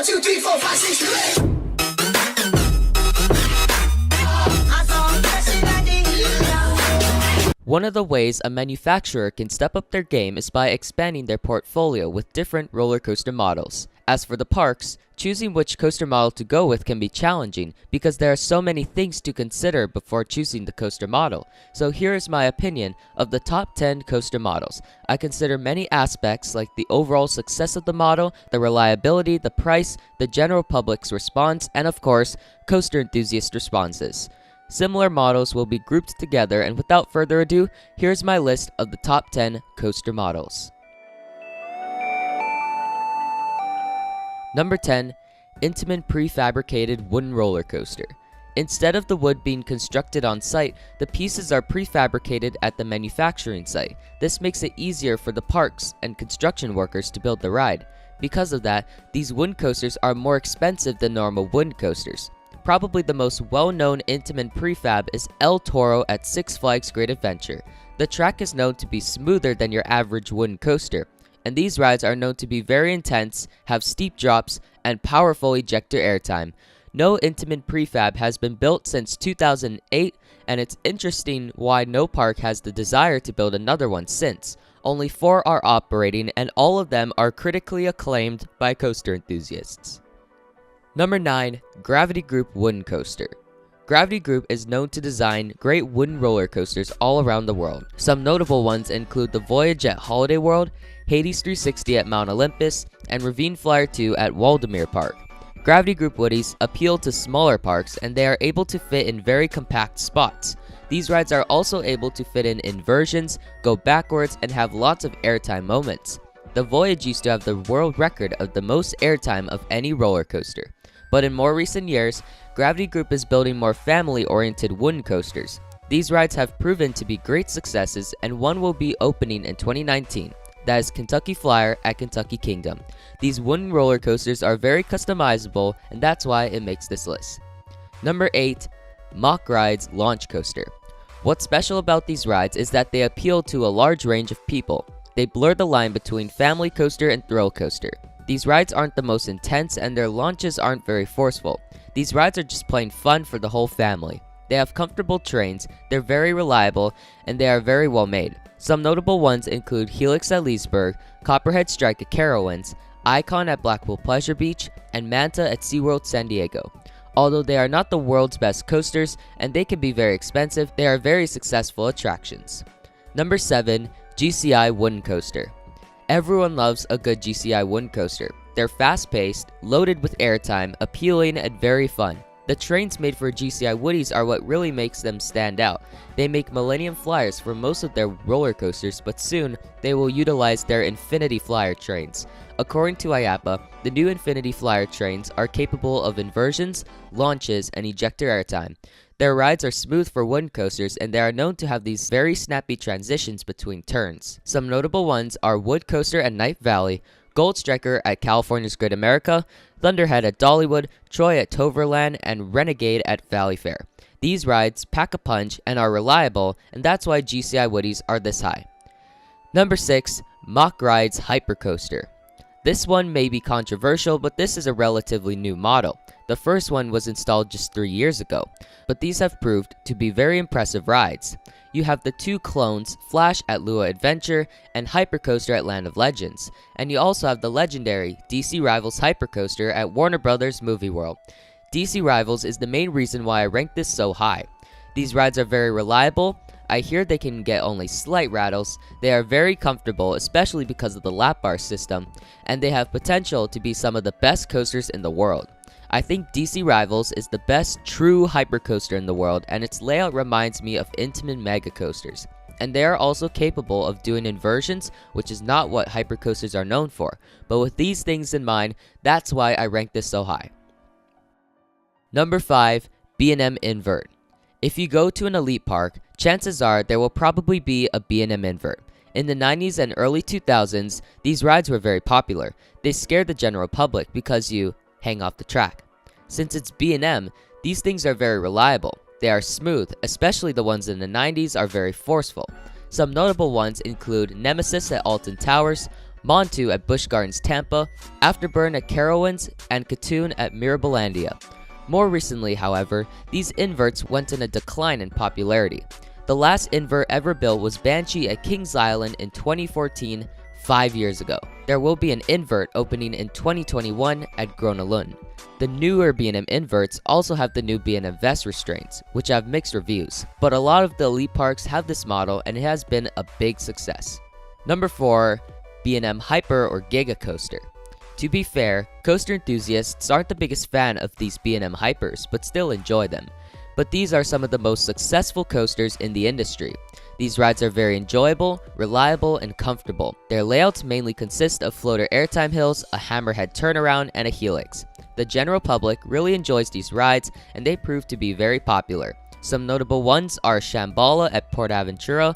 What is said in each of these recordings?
1, 2, 3, 4, 5, 6, 7. One of the ways a manufacturer can step up their game is by expanding their portfolio with different roller coaster models. As for the parks, choosing which coaster model to go with can be challenging because there are so many things to consider before choosing the coaster model. So here is my opinion of the top 10 coaster models. I consider many aspects like the overall success of the model, the reliability, the price, the general public's response, and of course, coaster enthusiast responses. Similar models will be grouped together, and without further ado, here's my list of the top 10 coaster models. Number 10. INTAMIN prefabricated wooden roller coaster. Instead of the wood being constructed on site, the pieces are prefabricated at the manufacturing site. This makes it easier for the parks and construction workers to build the ride. Because of that, these wooden coasters are more expensive than normal wooden coasters. Probably the most well-known INTAMIN prefab is El Toro at Six Flags Great Adventure. The track is known to be smoother than your average wooden coaster, and these rides are known to be very intense, have steep drops, and powerful ejector airtime. No INTAMIN prefab has been built since 2008, and it's interesting why no park has the desire to build another one since. Only 4 are operating, and all of them are critically acclaimed by coaster enthusiasts. Number 9. Gravity Group Wooden Coaster. Gravity Group is known to design great wooden roller coasters all around the world. Some notable ones include the Voyage at Holiday World, Hades 360 at Mount Olympus, and Ravine Flyer 2 at Waldemere Park. Gravity Group Woodies appeal to smaller parks, and they are able to fit in very compact spots. These rides are also able to fit in inversions, go backwards, and have lots of airtime moments. The Voyage used to have the world record of the most airtime of any roller coaster. But in more recent years, Gravity Group is building more family-oriented wooden coasters. These rides have proven to be great successes, and one will be opening in 2019. That is Kentucky Flyer at Kentucky Kingdom. These wooden roller coasters are very customizable, and that's why it makes this list. Number 8. MACK Rides Launch Coaster. What's special about these rides is that they appeal to a large range of people. They blur the line between family coaster and thrill coaster. These rides aren't the most intense, and their launches aren't very forceful. These rides are just plain fun for the whole family. They have comfortable trains, they're very reliable, and they are very well made. Some notable ones include Helix at Leesburg, Copperhead Strike at Carowinds, Icon at Blackpool Pleasure Beach, and Manta at SeaWorld San Diego. Although they are not the world's best coasters, and they can be very expensive, they are very successful attractions. Number 7. GCI Wooden Coaster. Everyone loves a good GCI wooden coaster. They're fast-paced, loaded with airtime, appealing, and very fun. The trains made for GCI Woodies are what really makes them stand out. They make Millennium Flyers for most of their roller coasters, but soon they will utilize their Infinity Flyer trains. According to IAPA, the new Infinity Flyer trains are capable of inversions, launches, and ejector airtime. Their rides are smooth for wooden coasters, and they are known to have these very snappy transitions between turns. Some notable ones are Wood Coaster at Night Valley, Gold Striker at California's Great America, Thunderhead at Dollywood, Troy at Toverland, and Renegade at Valley Fair. These rides pack a punch and are reliable, and that's why GCI Woodies are this high. Number 6. MACK Rides Hypercoaster. This one may be controversial, but this is a relatively new model. The first one was installed just 3 years ago, but these have proved to be very impressive rides. You have the 2 clones, Flash at Lua Adventure and Hypercoaster at Land of Legends, and you also have the legendary DC Rivals Hypercoaster at Warner Bros. Movie World. DC Rivals is the main reason why I rank this so high. These rides are very reliable. I hear they can get only slight rattles. They are very comfortable, especially because of the lap bar system, and they have potential to be some of the best coasters in the world. I think DC Rivals is the best true hypercoaster in the world, and its layout reminds me of INTAMIN mega coasters. And they are also capable of doing inversions, which is not what hypercoasters are known for. But with these things in mind, that's why I rank this so high. Number 5. B&M Invert. If you go to an elite park, chances are there will probably be a B&M Invert. In the 90s and early 2000s, these rides were very popular. They scared the general public because you hang off the track. Since it's B&M, these things are very reliable. They are smooth, especially the ones in the 90s are very forceful. Some notable ones include Nemesis at Alton Towers, Montu at Busch Gardens Tampa, Afterburn at Carowinds, and Katoon at Mirabilandia. More recently, however, these inverts went in a decline in popularity. The last invert ever built was Banshee at Kings Island in 2014, 5 years ago. There will be an invert opening in 2021 at Gröna Lund. The newer B&M inverts also have the new B&M vest restraints, which have mixed reviews, but a lot of the elite parks have this model and it has been a big success. Number 4. B&M Hyper or Giga Coaster. To be fair, coaster enthusiasts aren't the biggest fan of these B&M Hypers, but still enjoy them. But these are some of the most successful coasters in the industry. These rides are very enjoyable, reliable, and comfortable. Their layouts mainly consist of floater airtime hills, a hammerhead turnaround, and a helix. The general public really enjoys these rides, and they prove to be very popular. Some notable ones are Shambhala at PortAventura,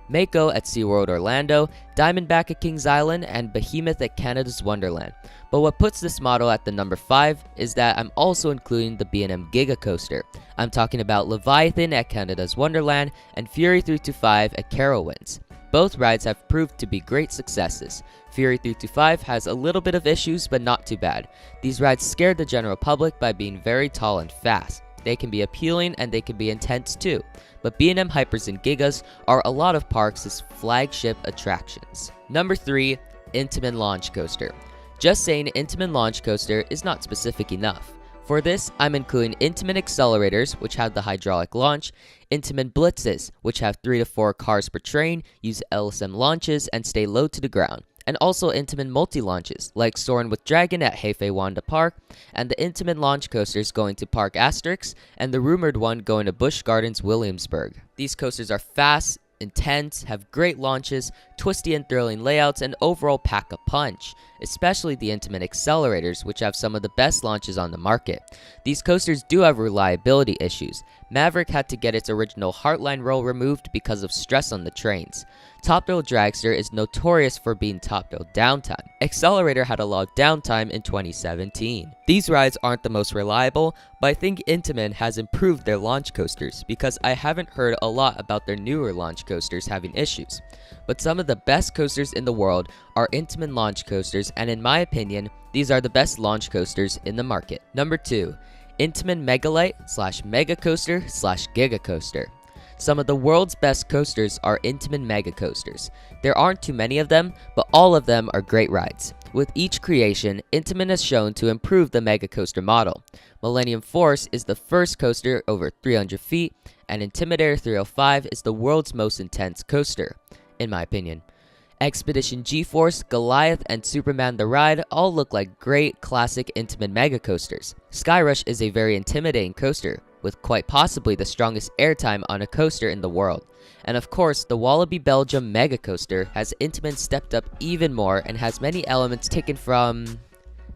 Mako at SeaWorld Orlando, Diamondback at Kings Island, and Behemoth at Canada's Wonderland. But what puts this model at the number 5 is that I'm also including the B&M Giga Coaster. I'm talking about Leviathan at Canada's Wonderland and Fury 325 at Carowinds. Both rides have proved to be great successes. Fury 325 has a little bit of issues, but not too bad. These rides scared the general public by being very tall and fast. They can be appealing and they can be intense too. But B&M Hypers and Gigas are a lot of parks' flagship attractions. Number 3. INTAMIN Launch Coaster. Just saying INTAMIN Launch Coaster is not specific enough. For this, I'm including INTAMIN Accelerators, which have the hydraulic launch, INTAMIN Blitzes, which have 3 to 4 cars per train, use LSM launches, and stay low to the ground. And also INTAMIN multi-launches, like Soarin' with Dragon at Hefei Wanda Park, and the INTAMIN launch coasters going to Park Asterix, and the rumored one going to Busch Gardens Williamsburg. These coasters are fast, intense, have great launches, twisty and thrilling layouts, and overall pack a punch, especially the INTAMIN Accelerators, which have some of the best launches on the market. These coasters do have reliability issues. Maverick had to get its original Heartline roll removed because of stress on the trains. Top Thrill Dragster is notorious for being Top Thrill downtime. Accelerator had a lot of downtime in 2017. These rides aren't the most reliable, but I think INTAMIN has improved their launch coasters because I haven't heard a lot about their newer launch coasters having issues. But some of the best coasters in the world are INTAMIN launch coasters, and in my opinion, these are the best launch coasters in the market. Number 2. INTAMIN MEGALITE / Mega Coaster / Giga Coaster. Some of the world's best coasters are INTAMIN Mega Coasters. There aren't too many of them, but all of them are great rides. With each creation, INTAMIN has shown to improve the Mega Coaster model. Millennium Force is the first coaster over 300 feet, and Intimidator 305 is the world's most intense coaster, in my opinion. Expedition G-Force, Goliath, and Superman the Ride all look like great classic INTAMIN Mega Coasters. Skyrush is a very intimidating coaster, with quite possibly the strongest airtime on a coaster in the world. And of course, the Wallaby Belgium Mega Coaster has INTAMIN stepped up even more and has many elements taken from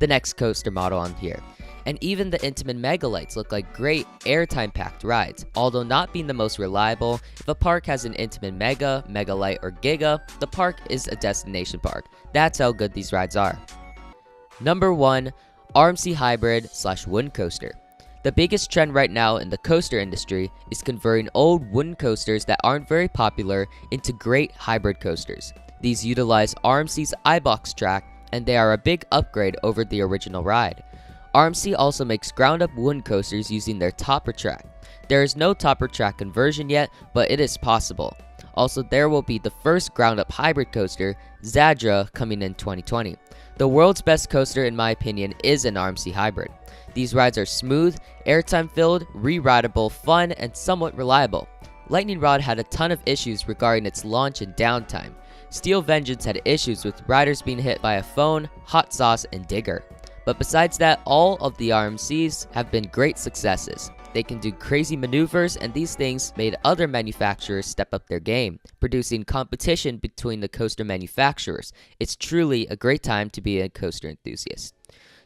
the next coaster model on here. And even the INTAMIN Megalites look like great airtime packed rides. Although not being the most reliable, if a park has an INTAMIN Mega, Megalite, or Giga, the park is a destination park. That's how good these rides are. Number 1. RMC Hybrid / Wooden Coaster. The biggest trend right now in the coaster industry is converting old wooden coasters that aren't very popular into great hybrid coasters. These utilize RMC's iBox track, and they are a big upgrade over the original ride. RMC also makes ground-up wooden coasters using their topper track. There is no topper track conversion yet, but it is possible. Also, there will be the first ground-up hybrid coaster, Zadra, coming in 2020. The world's best coaster, in my opinion, is an RMC hybrid. These rides are smooth, airtime-filled, re-rideable, fun, and somewhat reliable. Lightning Rod had a ton of issues regarding its launch and downtime. Steel Vengeance had issues with riders being hit by a phone, hot sauce, and digger. But besides that, all of the RMCs have been great successes. They can do crazy maneuvers, and these things made other manufacturers step up their game, producing competition between the coaster manufacturers. It's truly a great time to be a coaster enthusiast.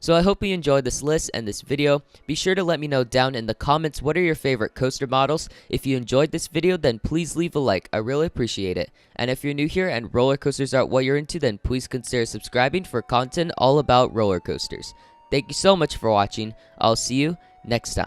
So I hope you enjoyed this list and this video. Be sure to let me know down in the comments what are your favorite coaster models. If you enjoyed this video, then please leave a like. I really appreciate it. And if you're new here and roller coasters are what you're into, then please consider subscribing for content all about roller coasters. Thank you so much for watching. I'll see you next time.